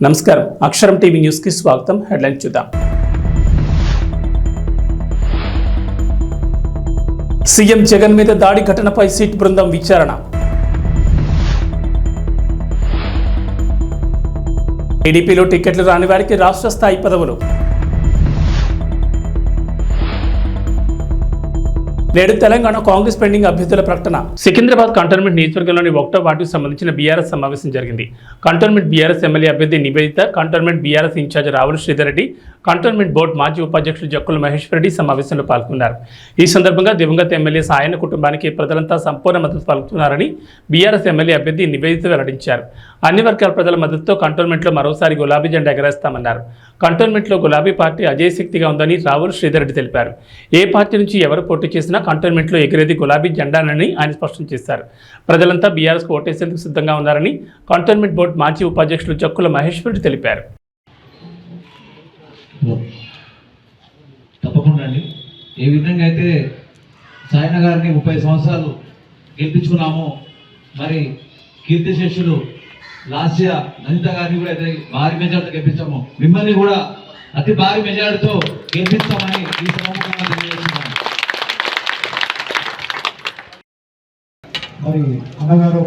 నమస్కారం అక్షరం TV news కి స్వాగతం. హెడ్లైన్ చూద్దాం. సీఎం జగన్ మీద దాడి ఘటనపై సిట్ బృందం విచారణ. టీడీపీలో టికెట్లు రాని వారికి రాష్ట్ర స్థాయి పదవులు. నేడు తెలంగాణ కాంగ్రెస్ పెండింగ్ అభ్యర్థుల ప్రకటన. సికింద్రాబాద్ కంటోన్మెంట్ నియోజకవర్గంలోని 1వ వార్డుకు సంబంధించిన బీఆర్ఎస్ సమావేశం జరిగింది. కంటోన్మెంట్ బీఆర్ఎస్ ఎమ్మెల్యే అభ్యర్థి Nivedita, cantonment BRS incharge Ravula Sridhar Reddy, cantonment board మాజీ ఉపాధ్యక్షులు జక్కుల మహేశ్వర్ రెడ్డి సమావేశంలో పాల్గొన్నారు. ఈ సందర్భంగా దివంగత ఎమ్మెల్యే సాయన్న కుటుంబానికి ప్రజలంతా సంపూర్ణ మద్దతు పలుకుతున్నారని బీఆర్ఎస్ ఎమ్మెల్యే అభ్యర్థి నివేదిత వెల్లడించారు. అన్ని వర్గాల ప్రజల మద్దతుతో కంటోన్మెంట్లో మరోసారి గులాబీ జెండా ఎగరేస్తామన్నారు. కంటోన్మెంట్లో గులాబీ పార్టీ అజయశక్తిగా ఉందని రావుల శ్రీధర్ రెడ్డి తెలిపారు. ఏ పార్టీ నుంచి ఎవరు పోటీ చేసినా కంటోన్మెంట్లో ఎగిరేది గులాబీ జెండానని ఆయన స్పష్టం చేశారు. ప్రజలంతా బీఆర్ఎస్కు ఓటేసేందుకు సిద్ధంగా ఉన్నారని కంటోన్మెంట్ బోర్డు మాజీ ఉపాధ్యక్షులు జక్కుల మహేశ్వర్ రెడ్డి తెలిపారు. తప్పకుండా అండి. ఏ విధంగా అయితే సాయన్న గారిని 30 సంవత్సరాలు గెలిపించుకున్నామో, మరి కీర్తిశేషులు లాస్య నందిత గారిని కూడా అయితే భారీ మెజార్టీతో గెలిపించాము. మిమ్మల్ని కూడా అతి భారీ మెజార్టీతో గెలిపిస్తామని ఈ సమావేశంగా తెలియజేస్తున్నాను. మరి అన్నగారు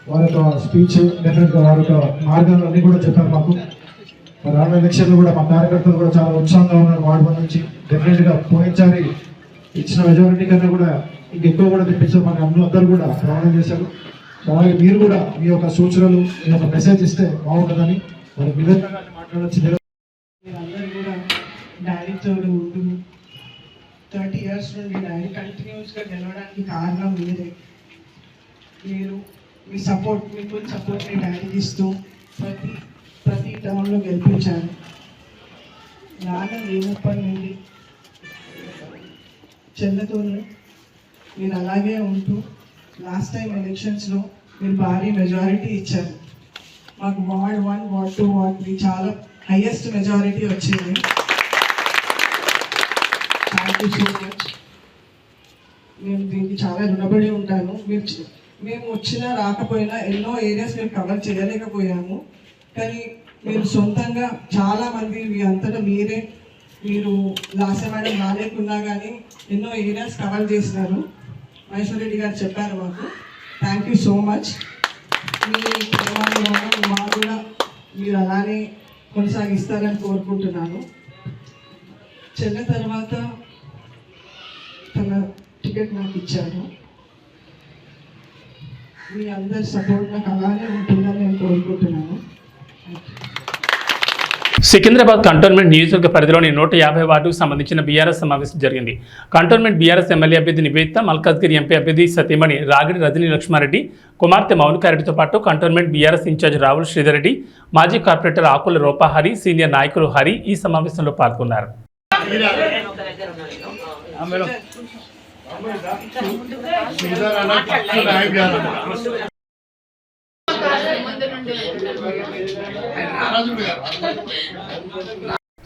వారి యొక్క స్పీచ్ డెఫినెట్గా వారి యొక్క మార్గాలు అన్నీ కూడా చెప్పారు మాకు. మరి రానున్న ఎలక్షన్లు కూడా మా కార్యకర్తలు కూడా చాలా ఉత్సాహంగా ఉన్నారు. వార్డు నుంచి డెఫినెట్గా పోయినసారి ఇచ్చిన మెజారిటీ కన్నా కూడా ఇంకెక్కువ కూడా తెప్పించారు. మన అందరూ కూడా ప్రమాణం చేశారు. అలాగే మీరు కూడా మీ యొక్క సూచనలు, మీ యొక్క మెసేజ్ ఇస్తే బాగుంటుందని మరి విధంగా మాట్లాడచ్చు. మీరందరూ కూడా డాడీతో ఉంటూ 30 years నుండి డాడీ కంటిన్యూస్గా గెలవడానికి కారణం మీరే. మీరు మీ సపోర్ట్, మీ ఫుల్ సపోర్ట్ని డాడీకి ఇస్తూ ప్రతి టౌన్లో గెలిపించారు. నాన్న లేనప్పటి నుండి చెల్లెతో మీరు అలాగే ఉంటూ లాస్ట్ టైం ఎలక్షన్స్లో మీరు భారీ మెజారిటీ ఇచ్చారు. మాకు వార్డ్ 1, వార్డ్ 2, వార్డ్ 3 చాలా హైయెస్ట్ మెజారిటీ వచ్చింది. Thank you so much. నేను దీనికి చాలా రుణపడి ఉంటాను. మేము వచ్చినా రాకపోయినా ఎన్నో ఏరియాస్ మేము కవర్ చేయలేకపోయాము. కానీ మీరు సొంతంగా చాలామంది మీ అంతటా మీరు లాస్య మేడం రాలేకున్నా కానీ ఎన్నో ఏరియాస్ కవర్ చేసినారు. మహేశ్వర్ రెడ్డి గారు చెప్పారు మాకు. Thank you so much. మీ ప్రేమాభిమానం మా కూడా మీరు అలానే కొనసాగిస్తారని కోరుకుంటున్నాను. చెల్లె తర్వాత తన టికెట్ నాకు ఇచ్చారు. మీ అందరి సపోర్ట్ నాకు అలానే ఉంటుందని నేను కోరుకుంటున్నాను. సికింద్రాబాద్ కంటోన్మెంట్ నియోజకవర్గ పరిధిలోని 150 వార్డుకు సంబంధించిన బీఆర్ఎస్ సమావేశం జరిగింది. కంటోన్మెంట్ బీఆర్ఎస్ ఎమ్మెల్యే అభ్యర్థి నివేదిత, మల్కాజ్గిరి ఎంపీ అభ్యర్థి సతీమణి రాగిడి రజనీ లక్ష్మారెడ్డి, కుమార్తె మౌనికారెడ్డితో పాటు cantonment BRS incharge Ravula Sridhar Reddy, మాజీ కార్పొరేటర్ ఆకుల రూపాహరి, సీనియర్ నాయకులు హరి ఈ సమావేశంలో పాల్గొన్నారు.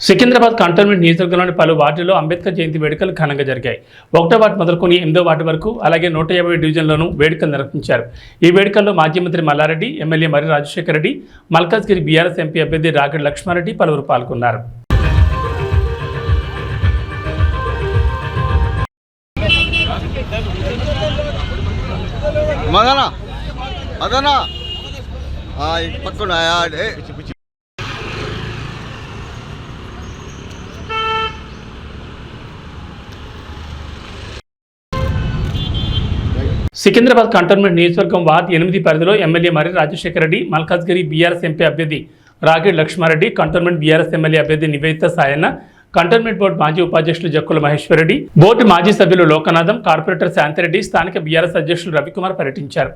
సికింద్రాబాద్ కంటోన్మెంట్ నియోజకవర్గంలోని పలు వార్డుల్లో అంబేద్కర్ జయంతి వేడుకలు ఘనంగా జరిగాయి. 1వ వార్డు మొదలుకొని 8వ వార్డు వరకు, అలాగే 150 డివిజన్లోనూ వేడుకలు నిర్వహించారు. ఈ వేడుకల్లో మాజీ మంత్రి మల్లారెడ్డి, ఎమ్మెల్యే మరి రాజశేఖర రెడ్డి, మల్కాజ్గిరి బీఆర్ఎస్ ఎంపీ అభ్యర్థి రాగిడి లక్ష్మారెడ్డి పలువురు పాల్గొన్నారు. సికింద్రాబాద్ కంటోన్మెంట్ నియోజకవర్గం వార్డు 8 పరిధిలో ఎమ్మెల్యే మరి రాజశేఖర రెడ్డి, మల్కాజ్గిరి బీఆర్ఎస్ ఎంపీ అభ్యర్థి Ragidi Lakshmareddy, cantonment BRS MLA అభ్యర్థి నివేదిత సాయన్న, కంటోన్మెంట్ బోర్డు మాజీ ఉపాధ్యక్షులు జక్కుల మహేశ్వర్ రెడ్డి, బోర్డు మాజీ సభ్యులు లోకనాథం, కార్పొరేటర్ శాంతిరెడ్డి, స్థానిక బీఆర్ఎస్ అధ్యక్షులు రవికుమార్ పర్యటించారు.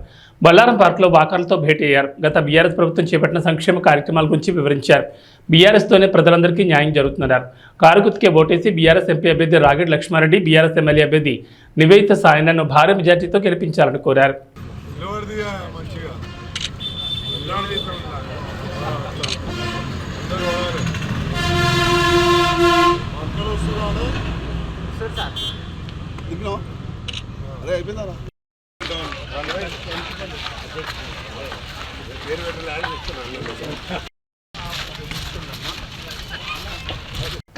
బొల్లారం పార్కులో వాకర్లతో భేటీ అయ్యారు. గత బీఆర్ఎస్ ప్రభుత్వం చేపట్టిన సంక్షేమ కార్యక్రమాల గురించి వివరించారు. బీఆర్ఎస్తోనే ప్రజలందరికీ న్యాయం జరుగుతుందన్నారు. కారు గుర్తుకే ఓటేసి బీఆర్ఎస్ ఎంపీ అభ్యర్థి రాగిడి లక్ష్మారెడ్డి, బీఆర్ఎస్ ఎమ్మెల్యే అభ్యర్థి నివేదిత సాయన్నను భారీ మెజార్టీతో గెలిపించాలని కోరారు. అరే అయిపోయిందా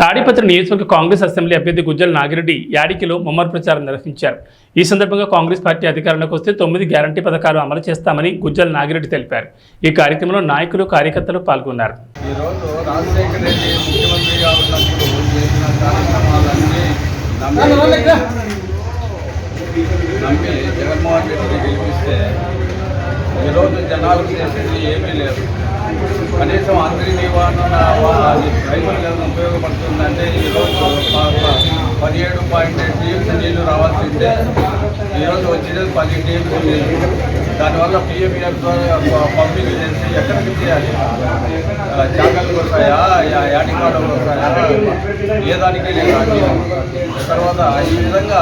తాడిపత్రి నియోజకవర్గ కాంగ్రెస్ అసెంబ్లీ అభ్యర్థి గుజ్జల నాగిరెడ్డి యాడికిలో ముమ్మర ప్రచారం నిర్వహించారు. ఈ సందర్భంగా కాంగ్రెస్ పార్టీ అధికారంలోకి వస్తే 9 గ్యారంటీ పథకాలు అమలు చేస్తామని గుజ్జల నాగిరెడ్డి తెలిపారు. ఈ కార్యక్రమంలో నాయకులు కార్యకర్తలు పాల్గొన్నారు. ఈరోజు రాజశేఖర రెడ్డి ముఖ్యమంత్రిగా ఉన్నప్పుడు చేసిన కార్యక్రమాలన్నీ నమ్మి జగన్మోహన్ రెడ్డిని గెలిపిస్తే ఈరోజు జనాలకు చేసేది ఏమీ లేదు. కనీసం అందరి నివారణ రైతులకు ఉపయోగపడుతుందంటే ఈరోజు 17.8 టీఎంసీ నీళ్లు రావాల్సిందే ఈరోజు వచ్చేది 10 టీఎంసీ నీళ్ళు. దానివల్ల పిఎంఎఫ్ పంపిణీ చేసి ఎక్కడికి చేయాలి? జాగ్రత్తలు వస్తాయా, యాడికాడలు వస్తాయా, ఏ దానికి లేదు. తర్వాత ఈ విధంగా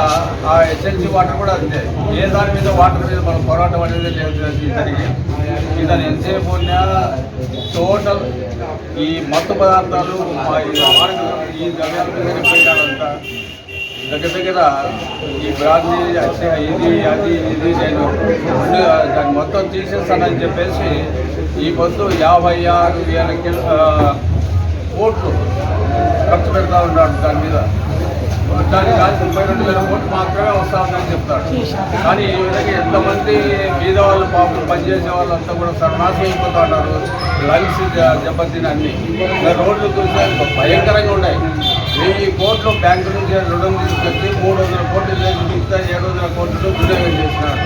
ఆ ఎస్ఎల్సీ వాటర్ కూడా అంతే. ఏ దాని మీద వాటర్ మీద మనం పోరాటం అనేది లేదు. ఇతను ఎంతసేపు ఉన్నా టోటల్ ఈ మత్తు పదార్థాలు ఈ ద్రవ్యాల మీద పోయినాడంతా దగ్గర ఈ బ్రాంతి ఇది అది నేను దాన్ని మొత్తం తీసేస్తానని చెప్పేసి ఈ పొద్దు 56,000 కోట్లు ఖర్చు పెడతా ఉన్నాడు దాని మీద. దానికి 32,000 కోట్లు మాత్రమే వస్తా ఉందని చెప్తాడు. కానీ ఈ విధంగా ఎంతమంది బీద వాళ్ళు పాపం పనిచేసే వాళ్ళంతా కూడా సర్వనాశనం అయిపోతూ ఉన్నారు. లంగ్స్ దెబ్బతిని అన్ని రోడ్లు చూస్తే భయంకరంగా ఉన్నాయి. 1000 కోట్లు బ్యాంకు నుంచి రుణం తీసుకొచ్చి 300 కోట్లు చేసి మిగతా 700 కోట్లు వినియోగం చేసినాడు.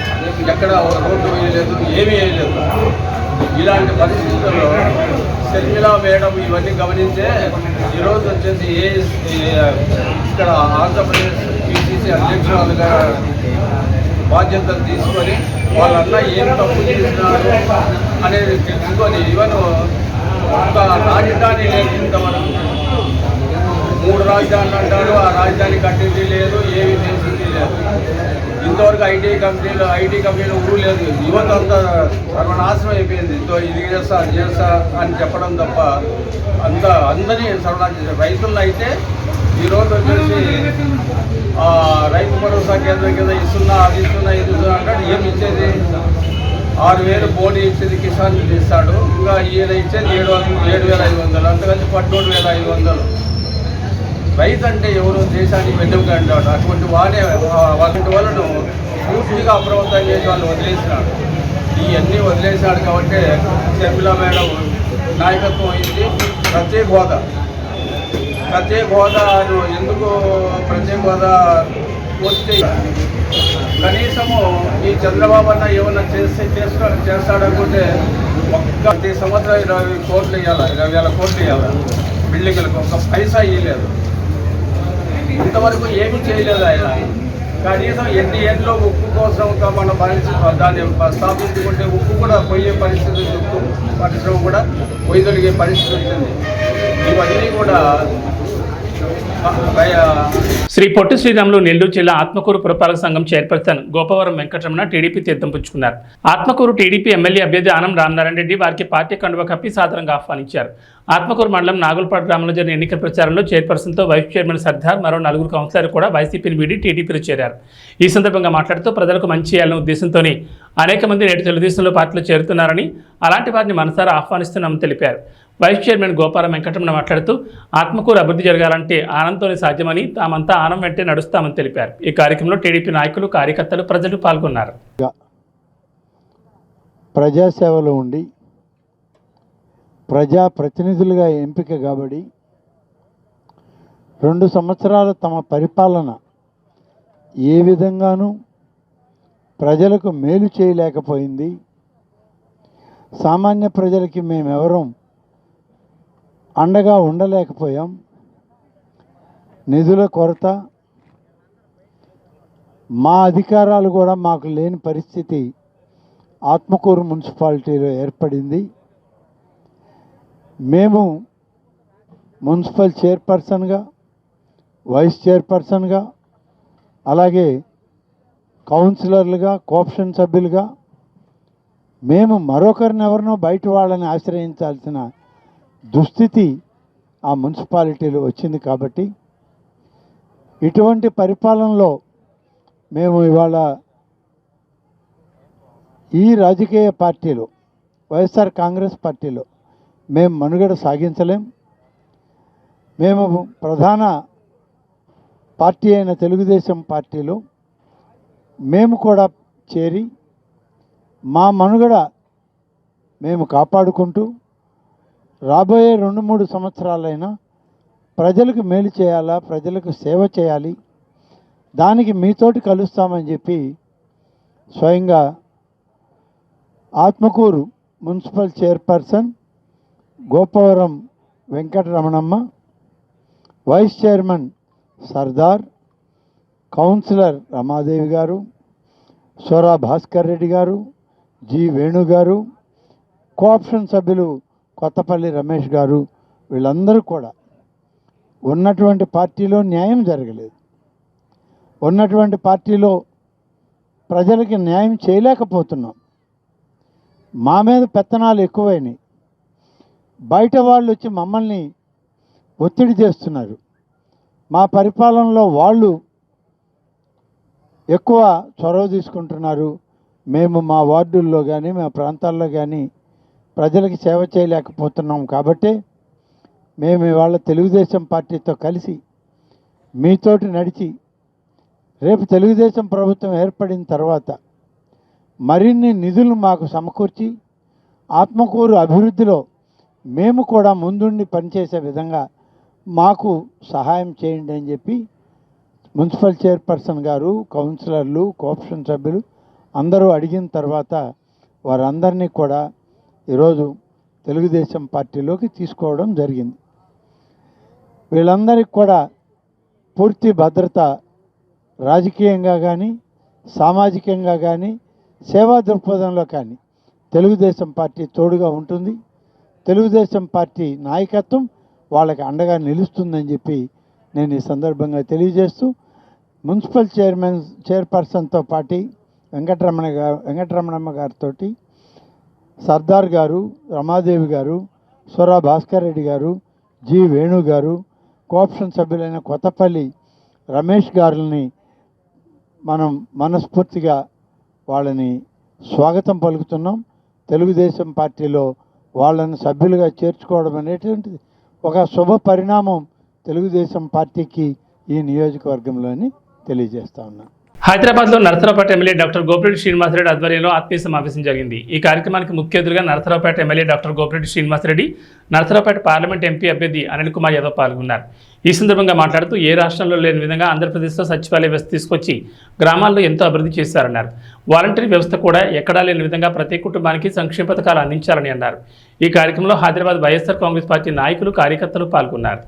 ఎక్కడ రోడ్డు వేయలేదు, ఏమీ వేయలేదు. ఇలాంటి పరిస్థితుల్లో శర్మిలా మేడం ఇవన్నీ గమనించే ఈరోజు వచ్చేసి ఇక్కడ ఆంధ్రప్రదేశ్ పిసిసి అధ్యక్షురాలుగా బాధ్యతలు తీసుకొని వాళ్ళన్నా ఏం తప్పు చేసినారు అనేది తెలుసుకొని ఈవెన్ ఒక రాజధాని లేదు. ఇంతవరకు 3 రాజధానులు అంటారు. ఆ రాజధాని కట్టింది లేదు, ఏమి చేసింది లేదు. ఇంతవరకు ఐటీ కంపెనీలు ఊరు లేదు. యువత అంతా సర్వనాశనం అయిపోయింది. ఇది చేస్తా అది చేస్తా అని చెప్పడం తప్ప అందరినీ సర్వనాశనం చేశారు. రైతులను అయితే ఈరోజు వచ్చేసి రైతు భరోసా కేంద్రం కింద ఇస్తున్నా అది ఇస్తున్నా ఇది ఇస్తున్నా అంటాడు. ఏమి ఇచ్చేది 6,000 బోర్డు ఇచ్చేది కిసాన్ ఇస్తాడు. ఇంకా ఈయన ఇచ్చేది 7,500 అంతకంటే 17,500. రైతు అంటే ఎవరు దేశానికి వెన్నెముక అంటాడు. అటువంటి వాళ్ళను పూర్తిగా అప్రమత్తం చేసి వాళ్ళు వదిలేసినాడు. ఇవన్నీ వదిలేసినాడు కాబట్టి శర్మిలా మేడం నాయకత్వం అయింది. ప్రత్యేక హోదాను ఎందుకు ప్రత్యేక హోదా వస్తే కనీసము ఈ చంద్రబాబు అన్న ఏమన్నా చేస్తాడనుకుంటే ప్రతి సంవత్సరం 20 కోట్లు ఇవ్వాలి, 20,000 కోట్లు ఇవ్వాలి. బిల్డింగ్లకు ఒక పైసా ఇవ్వలేదు. ఇంతవరకు ఏమీ చేయలేదు ఆయన. కనీసం ఎన్ని ఏళ్ళలో ఉప్పు కోసం మన దాన్ని స్థాపించుకుంటే ఉప్పు కూడా పోయే పరిస్థితి, ఉప్పు పరిశ్రమ కూడా పొయ్యగలిగే పరిస్థితి ఉంటుంది. ఇవన్నీ కూడా శ్రీ పొట్టి శ్రీరాములు నెల్లూరు జిల్లా ఆత్మకూరు పురపాలక సంఘం చైర్పర్సన్ గోపవరం వెంకటరమణ టీడీపీ తీర్థం పుచ్చుకున్నారు. ఆత్మకూరు టీడీపీ ఎమ్మెల్యే అభ్యర్థి ఆనం రామనారాయణ రెడ్డి వారికి పార్టీ కండువ కప్పి సాదరంగా ఆహ్వానించారు. ఆత్మకూరు మండలం నాగులపాడు గ్రామంలో జరిగిన ఎన్నికల ప్రచారంలో చైర్పర్సన్తో వైస్ చైర్మన్ సర్దార్ మరో 4 కౌన్సిలర్లు కూడా వైసీపీని వీడి టీడీపీలో చేరారు. ఈ సందర్భంగా మాట్లాడుతూ ప్రజలకు మంచి చేయాలనే ఉద్దేశంతోనే అనేక మంది నేటి తెలుగుదేశంలో పార్టీలో చేరుతున్నారని, అలాంటి వారిని మనసారా ఆహ్వానిస్తున్నామని తెలిపారు. వైస్ చైర్మన్ గోపారం వెంకటరమణ మాట్లాడుతూ ఆత్మకూరు అభివృద్ధి జరగాలంటే ఆనందంతోనే సాధ్యమని, తామంతా ఆనం వెంటే నడుస్తామని తెలిపారు. ఈ కార్యక్రమంలో టీడీపీ నాయకులు, కార్యకర్తలు, ప్రజలు పాల్గొన్నారు. ప్రజాసేవలో ఉండి ప్రజాప్రతినిధులుగా ఎంపిక కాబడి 2 సంవత్సరాలు తమ పరిపాలన ఏ విధంగానూ ప్రజలకు మేలు చేయలేకపోయింది. సామాన్య ప్రజలకి మేమెవరం అండగా ఉండలేకపోయాం. నిధుల కొరత, మా అధికారాలు కూడా మాకు లేని పరిస్థితి ఆత్మకూరు మున్సిపాలిటీలో ఏర్పడింది. మేము మున్సిపల్ చైర్పర్సన్గా, వైస్ చైర్పర్సన్గా, అలాగే కౌన్సిలర్లుగా, కోఆప్షన్ సభ్యులుగా మేము మరొకరినెవరినో బయట వాళ్ళని ఆశ్రయించాల్సిన దుస్థితి ఆ మున్సిపాలిటీలో వచ్చింది. కాబట్టి ఇటువంటి పరిపాలనలో మేము ఇవాళ ఈ రాజకీయ పార్టీలో, వైఎస్ఆర్ కాంగ్రెస్ పార్టీలో మేము మనుగడ సాగించలేం. మేము ప్రధాన పార్టీ అయిన తెలుగుదేశం పార్టీలో మేము కూడా చేరి మా మనుగడ మేము కాపాడుకుంటూ రాబోయే 2-3 సంవత్సరాలైనా ప్రజలకు మేలు చేయాలా, ప్రజలకు సేవ చేయాలి, దానికి మీతోటి కలుస్తామని చెప్పి స్వయంగా Atmakur municipal chairperson Gopavaram Venkataramanamma, vice chairman Sardar, councillor Ramadevi గారు, సోరా భాస్కర్ రెడ్డి గారు, జి వేణు గారు, కోఆప్షన్ సభ్యులు కొత్తపల్లి రమేష్ గారు, వీళ్ళందరూ కూడా ఉన్నటువంటి పార్టీలో న్యాయం జరగలేదు, ఉన్నటువంటి పార్టీలో ప్రజలకి న్యాయం చేయలేకపోతున్నాం, మా మీద పెత్తనాలు ఎక్కువైనాయి, బయట వాళ్ళు వచ్చి మమ్మల్ని ఒత్తిడి చేస్తున్నారు, మా పరిపాలనలో వాళ్ళు ఎక్కువ చొరవ తీసుకుంటున్నారు, మేము మా వార్డుల్లో కానీ మా ప్రాంతాల్లో కానీ ప్రజలకు సేవ చేయలేకపోతున్నాం. కాబట్టి మేము ఇవాళ తెలుగుదేశం పార్టీతో కలిసి మీతోటి నడిచి రేపు తెలుగుదేశం ప్రభుత్వం ఏర్పడిన తర్వాత మరిన్ని నిధులు మాకు సమకూర్చి ఆత్మకూరు అభివృద్ధిలో మేము కూడా ముందుండి పనిచేసే విధంగా మాకు సహాయం చేయండి అని చెప్పి మున్సిపల్ చైర్పర్సన్ గారు, కౌన్సిలర్లు, కోఆప్షన్ సభ్యులు అందరూ అడిగిన తర్వాత వారందరినీ కూడా ఈరోజు తెలుగుదేశం పార్టీలోకి తీసుకోవడం జరిగింది. వీళ్ళందరికీ కూడా పూర్తి భద్రత రాజకీయంగా కానీ సామాజికంగా కానీ సేవా దృక్పథంలో కానీ తెలుగుదేశం పార్టీ తోడుగా ఉంటుంది. తెలుగుదేశం పార్టీ నాయకత్వం వాళ్ళకి అండగా నిలుస్తుందని చెప్పి నేను ఈ సందర్భంగా తెలియజేస్తూ మున్సిపల్ చైర్పర్సన్తో పాటు వెంకటరమణమ్మ గారితో సర్దార్ గారు, రమాదేవి గారు, సోరా భాస్కర్ రెడ్డి గారు, జి వేణు గారు, కోఆప్షన్ సభ్యులైన కొత్తపల్లి రమేష్ గారులని మనం మనస్ఫూర్తిగా వాళ్ళని స్వాగతం పలుకుతున్నాం. తెలుగుదేశం పార్టీలో వాళ్ళని సభ్యులుగా చేర్చుకోవడం అనేటువంటిది ఒక శుభ పరిణామం తెలుగుదేశం పార్టీకి ఈ నియోజకవర్గంలోని తెలియజేస్తా ఉన్నాను. హైదరాబాద్లో నరసరావుపేట ఎమ్మెల్యే డాక్టర్ గోపిరెడ్డి శ్రీనివాసరెడ్డి ఆధ్వర్యంలో ఆత్మీయ సమావేశం జరిగింది. ఈ కార్యక్రమానికి ముఖ్య అతిథిగా Narasaraopet MLA doctor Gopireddy Srinivasareddy, Narasaraopet parliament MP అభ్యర్థి అనిల్ కుమార్ యాదవ్ పాల్గొన్నారు. ఈ సందర్భంగా మాట్లాడుతూ ఏ రాష్ట్రంలో లేని విధంగా ఆంధ్రప్రదేశ్లో సచివాలయ వ్యవస్థ తీసుకొచ్చి గ్రామాల్లో ఎంతో అభివృద్ధి చేశారన్నారు. వాలంటరీ వ్యవస్థ కూడా ఎక్కడా లేని విధంగా ప్రతి కుటుంబానికి సంక్షేమ పథకాలు అందించాలని అన్నారు. ఈ కార్యక్రమంలో హైదరాబాద్ వైఎస్ఆర్ కాంగ్రెస్ పార్టీ నాయకులు, కార్యకర్తలు పాల్గొన్నారు.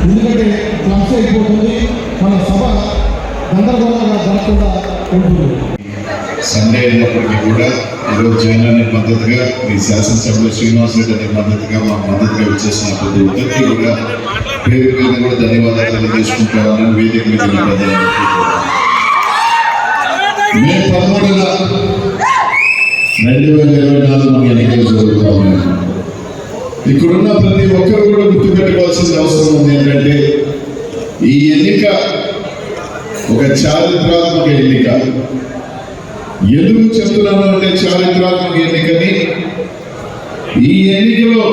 ఎందుకంటే క్లాస్ అయిపోతుంది, మన సభ గందరగోళంగా జరగకుండా ఉంటుంది. సండే అయినప్పటికీ కూడా ఈరోజు జగన్ మద్దతుగా మీ శాసనసభ్యులు శ్రీనివాసరెడ్డి అనే మద్దతుగా మా మద్దతుగా వచ్చేసిన ప్రతి ఒక్కరికి కూడా పేరు పేరు కూడా ధన్యవాదాలు తెలియజేసుకుంటామని వేదిక మీద మే 11న 2024 ఎన్నికలు జరుగుతా ఉన్నాయి. ఇక్కడున్న ప్రతి ఒక్కరు కూడా గుర్తుపెట్టుకోవాల్సిన అవసరం ఉంది. ఏంటంటే ఈ ఎన్నిక ఒక చారిత్రాత్మక ఎన్నిక. ఎందుకు చెప్తున్నాను అంటే చారిత్రాత్మక ఎన్నికని, ఈ ఎన్నికలో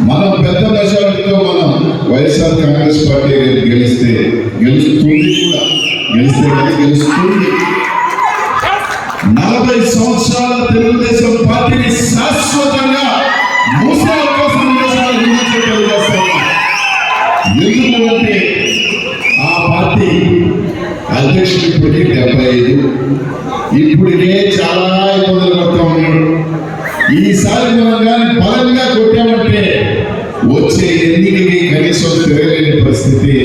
మనం పెద్ద మెజారిటీతో మనం వైఎస్ఆర్ కాంగ్రెస్ పార్టీ గెలుస్తుంది కూడా, గెలుస్తుంది. 40 సంవత్సరాల తెలుగుదేశం పార్టీని శాశ్వతంగా మూసే అవకాశం ఎందుకంటే ఆ పార్టీ అధ్యక్షుడు ఇప్పటికీ 75, ఇప్పుడే చాలా ఇబ్బందులు పడుతూ ఉన్నాడు. ఈసారి మనం కానీ బలంగా కొట్టామంటే వచ్చే ఎన్నికకి కనీసం తిరగలేని పరిస్థితి,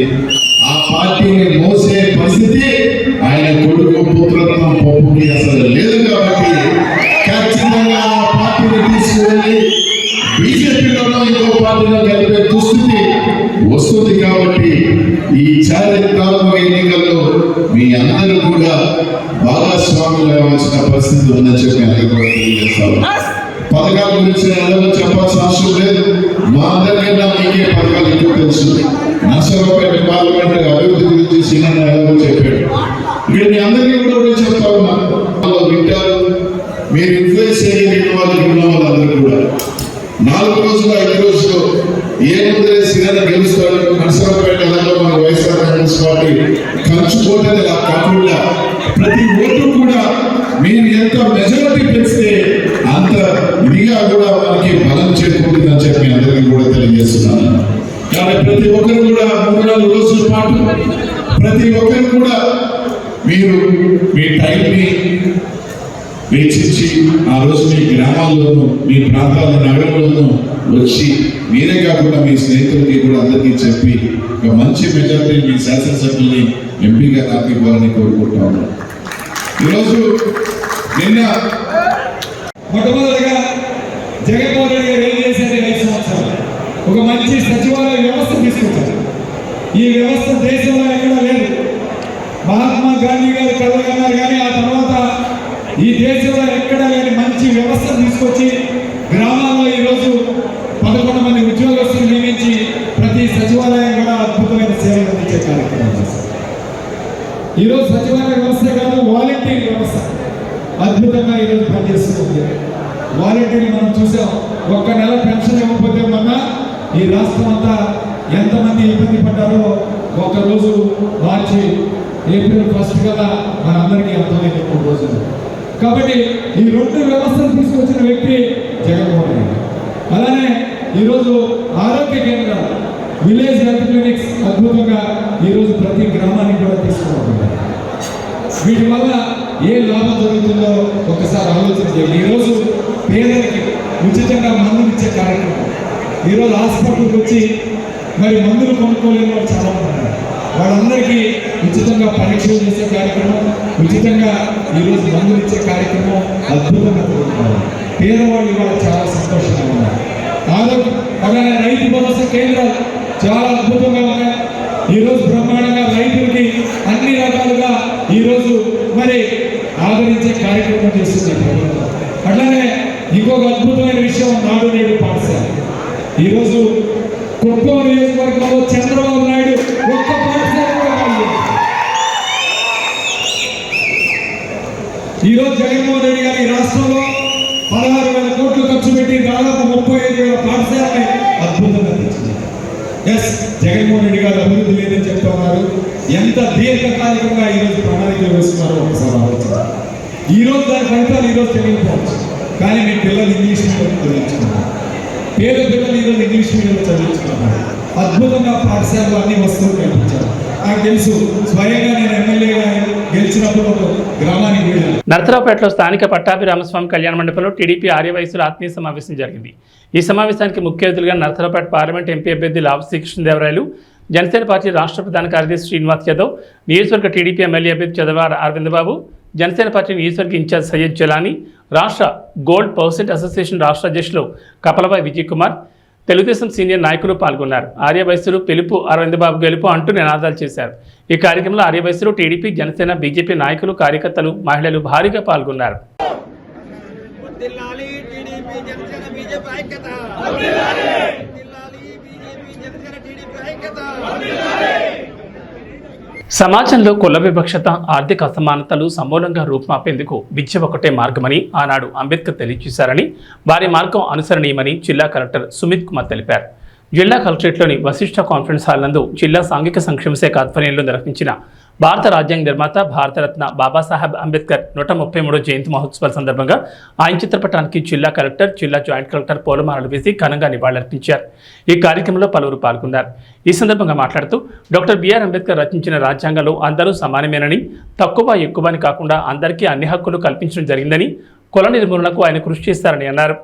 ఆ పార్టీని మోసే పరిస్థితి ఆయన కొడుకు పుత్రత్వం పప్పుకి అసలు లేదు. కాబట్టి ఖచ్చితంగా ఆ పార్టీని తీసుకువెళ్ళి బీజేపీలోనూ ఇంకో పార్టీలో కలిపే దుస్థితి వస్తుంది. కాబట్టి ఈ చారిత్రాత్మక ఎన్నికల్లో మీ అందరూ కూడా భాగస్వాములు అవ్వాల్సిన పరిస్థితి ఉందని చెప్పి అందరూ కూడా తెలియజేస్తారు. పథకాల గురించి అందరూ చెప్పాల్సిన అవసరం లేదు, మా అందరికన్నా మీకే పథకాలు ఎక్కువ తెలుసు. నర్సరావుపేట పార్లమెంట్ అభివృద్ధి గురించి సీనియర్ ఎలాగో చెప్పాడు. ఇక్కడ మీ అందరికీ కూడా చెప్తా ఉన్నా, వింటారు, మీరు ఇన్ఫ్లుయెన్స్ చేయగలిగిన వాళ్ళు ఉన్న వాళ్ళందరూ కూడా 4 రోజులు 5 రోజులు ఏముందరే సినిమా గెలుస్తారు నరసరావుపేట ఎలాగో మన వైఎస్ఆర్ కాంగ్రెస్ పార్టీ కంచుకోవటం ఇలా కాకుండా ప్రతి ఓటు కూడా మీరు ఎంత మెజారిటీ పెంచితే అంత ఇదిగా కూడా మనకి బలం చేకూరుతుందని చెప్పి అందరికీ కూడా తెలియజేస్తున్నాను. కాబట్టి ప్రతి ఒక్కరు కూడా 3-4 రోజుల పాటు ప్రతి ఒక్కరు కూడా మీరు మీ టైంని వెచ్చించి ఆ రోజు మీ గ్రామాల్లోనూ మీ ప్రాంతాల నగరంలోనూ వచ్చి మీరే కాకుండా మీ స్నేహితులకి కూడా అందరికీ చెప్పి ఒక మంచి మెజారిటీ మీ శాసనసభ్యుల్ని ఎంపీగా నాకు ఇవ్వాలని కోరుకుంటాము. ఈరోజు నిన్న మొట్టమొదటిగా జగన్మోహన్ రెడ్డి గారు ఏం చేశారు? 5 సంవత్సరాలు ఒక మంచి సచివాలయ వ్యవస్థ తీసుకొచ్చారు. ఈ వ్యవస్థ దేశంలో ఎక్కడా లేదు. మహాత్మా గాంధీ గారు కలగన్నారు, కానీ ఆ తర్వాత ఈ దేశంలో ఎక్కడా లేని మంచి వ్యవస్థ తీసుకొచ్చి గ్రామాల్లో ఈరోజు 11 మంది ఉద్యోగస్తులు నియమించి ప్రతి సచివాలయం కూడా అద్భుతమైన సేవలు అందించే కార్యక్రమం చేశారు. ఈరోజు సచివాలయ వ్యవస్థ కాదు, వాలంటీర్ వ్యవస్థ అద్భుతంగా ఈరోజు పనిచేస్తుంది. వాలంటీర్లు మనం చూసాం. 1 నెల పెన్షన్ ఇవ్వకపోతే మొన్న ఈ రాష్ట్రం అంతా ఎంతమంది ఇబ్బంది పడ్డారో ఒకరోజు మార్చి ఏప్రిల్ 1 కదా మనందరికీ అర్థమైంది 3 రోజులు. కాబట్టి ఈ 2 వ్యవస్థలు తీసుకొచ్చిన వ్యక్తి జగన్మోహన్ రెడ్డి. అలానే ఈరోజు ఆరోగ్య కేంద్రాలు, విలేజ్ హెల్త్ క్లినిక్స్ అద్భుతంగా ఈరోజు ప్రతి గ్రామానికి కూడా తీసుకురావాలి. వీటి వల్ల ఏ లాభం జరుగుతుందో ఒకసారి ఆలోచన చేయాలి. ఈరోజు పేదలకి ఉచితంగా మందులు ఇచ్చే కార్యక్రమం. ఈరోజు హాస్పిటల్కి వచ్చి మరి మందులు కొనుక్కోలేని వాళ్ళు చాలా ఉన్నారు. వాళ్ళందరికీ ఉచితంగా పరీక్షలు చేసే కార్యక్రమం, ఉచితంగా ఈరోజు మందులు ఇచ్చే కార్యక్రమం అద్భుతంగా జరుగుతుంది. పేదవాళ్ళు ఇవాళ చాలా సంతోషంగా ఉన్నారు. అలానే రైతు భరోసా కేంద్రాలు చాలా అద్భుతంగా ఉన్నాయి. ఈరోజు బ్రహ్మాండంగా రైతులకి అన్ని రకాలుగా ఈరోజు మరి ఆదరించే కార్యక్రమం చేస్తుంది ప్రభుత్వం. అట్లానే ఇంకొక అద్భుతమైన విషయం నాడు నేడు పాఠశాల. ఈరోజు కుప్పం నియోజకవర్గంలో చంద్రబాబు నాయుడు ఒక్క పాఠశాల కూడా కాదు. ఈరోజు జగన్మోహన్ రెడ్డి గారి రాష్ట్రంలో 16,000 కోట్లు ఖర్చు పెట్టి దాదాపు 35,000 పాఠశాలని అద్భుతంగా తెచ్చింది. ఎస్, జగన్మోహన్ రెడ్డి గారు అభివృద్ధి లేదని చెప్తా ఉన్నారు. ఎంత దీర్ఘకాలికంగా ఈరోజు ప్రణాళికలు వేస్తున్నారో ఒకసారి ఆలోచన. ఈరోజు దాని ఫలితాలు ఈరోజు తెలియకపోవచ్చు, కానీ మీ పిల్లలు ఇంగ్లీష్ మీడియం చదివించుకున్నారు. పేద పిల్లలు ఈరోజు ఇంగ్లీష్ మీడియంలో చదివించుకున్నారు. అద్భుతంగా పాఠశాలలో అన్ని వస్తువులు కల్పించారు. నాకు తెలుసు, స్వయంగా నేను ఎమ్మెల్యేగా గెలిచినప్పుడు గ్రామానికి వెళ్ళాను. నరసరావుపేటలో స్థానిక పట్టాభిరామస్వామి కళ్యాణ మండపంలో టీడీపీ ఆర్యవయసుల ఆత్మీయ సమావేశం జరిగింది. ఈ సమావేశానికి ముఖ్య అతిథులుగా నరసరావుపేట పార్లమెంట్ ఎంపీ అభ్యర్థి లావు శ్రీకృష్ణదేవరాయలు, జనసేన పార్టీ రాష్ట్ర ప్రధాన కార్యదర్శి శ్రీనివాస్ యాదవ్, నియోజకవర్గ టీడీపీ ఎమ్మెల్యే అభ్యర్థి చదవాడ అరవిందబాబు, జనసేన పార్టీ నియోజకవర్గ ఇన్ఛార్జ్ సయ్యద్ జలానీ, రాష్ట్ర గోల్డ్ పర్సెంట్ అసోసియేషన్ రాష్ట్ర అధ్యక్షులు కపలవాయి విజయ్ కుమార్, తెలుగుదేశం సీనియర్ నాయకులు పాల్గొన్నారు. ఆర్యవయసులు పిలుపు, అరవిందబాబు గెలుపు అంటూ నినాదాలు చేశారు. ఈ కార్యక్రమంలో ఆర్యవయసులు, టీడీపీ, జనసేన, బీజేపీ నాయకులు, కార్యకర్తలు, మహిళలు భారీగా పాల్గొన్నారు. సమాజంలో కుల వివక్షత, ఆర్థిక అసమానతలు సమూలంగా రూపుమాపేందుకు విద్య ఒకటే మార్గమని ఆనాడు అంబేద్కర్ తెలియజేశారని, వారి మార్గం అనుసరణీయమని జిల్లా కలెక్టర్ సుమిత్ కుమార్ తెలిపారు. జిల్లా కలెక్టరేట్లోని వశిష్ఠ కాన్ఫరెన్స్ హాల్ నందు జిల్లా సాంఘిక సంక్షేమ శాఖ ఆధ్వర్యంలో నిర్వహించిన భారత రాజ్యాంగ నిర్మాత, భారతరత్న బాబాసాహెబ్ అంబేద్కర్ 133వ జయంతి మహోత్సవాల సందర్భంగా ఆయన చిత్రపటానికి జిల్లా కలెక్టర్, జిల్లా జాయింట్ కలెక్టర్ పూలమాలలు వేసి ఘనంగా నివాళులర్పించారు. ఈ కార్యక్రమంలో పలువురు పాల్గొన్నారు. ఈ సందర్భంగా మాట్లాడుతూ డాక్టర్ బిఆర్ అంబేద్కర్ రచించిన రాజ్యాంగంలో అందరూ సమానమేనని, తక్కువ ఎక్కువ అని కాకుండా అందరికీ అన్ని హక్కులు కల్పించడం జరిగిందని, కుల నిర్మూలనకు ఆయన కృషి చేస్తారని అన్నారు.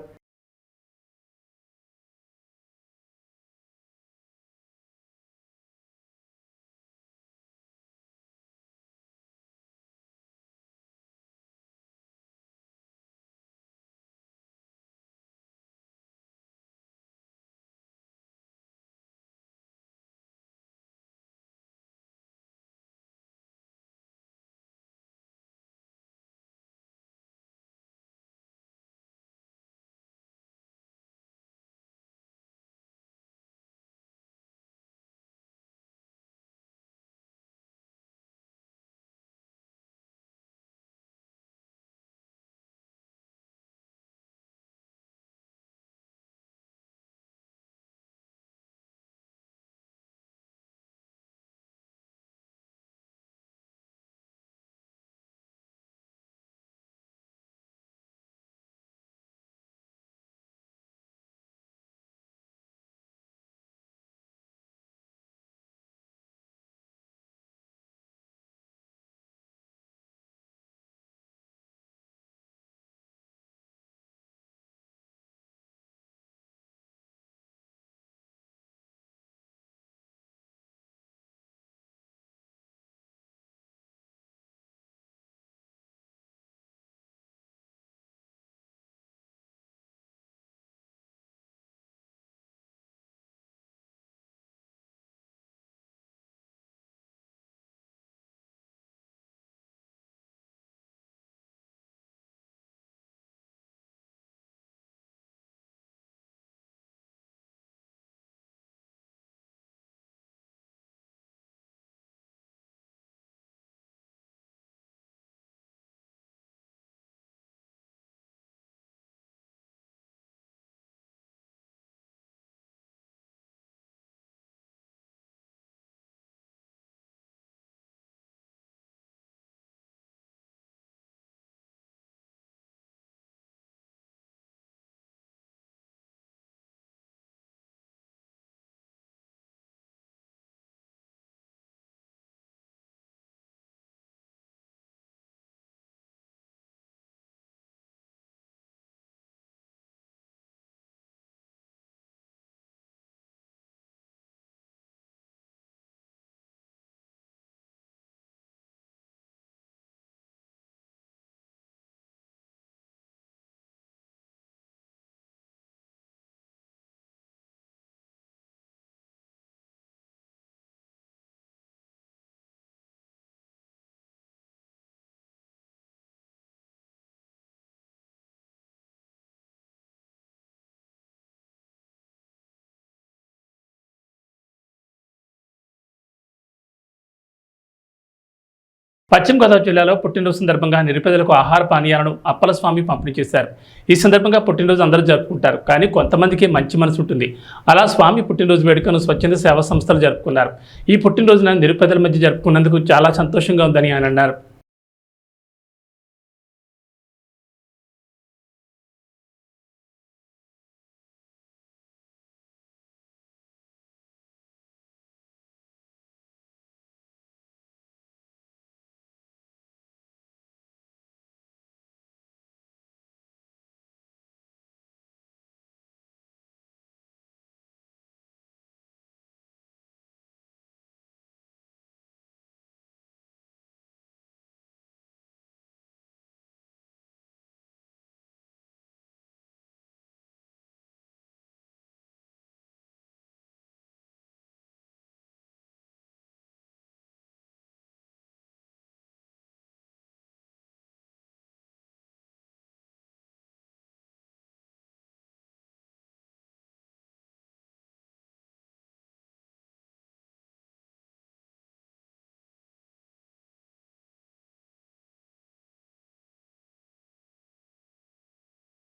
పశ్చిమ గోదావరి జిల్లాలో పుట్టినరోజు సందర్భంగా నిరుపేదలకు ఆహార పానీయాలను అప్పల స్వామి పంపిణీ చేశారు. ఈ సందర్భంగా పుట్టినరోజు అందరూ జరుపుకుంటారు, కానీ కొంతమందికి మంచి మనసు ఉంటుంది. అలా స్వామి పుట్టినరోజు వేడుకను స్వచ్ఛంద సేవా సంస్థలు జరుపుకున్నారు. ఈ పుట్టినరోజున నిరుపేదల మధ్య జరుపుకున్నందుకు చాలా సంతోషంగా ఉందని ఆయన అన్నారు.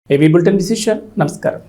ఏవీ బులెటిన్ విశేషాలు. నమస్కారం.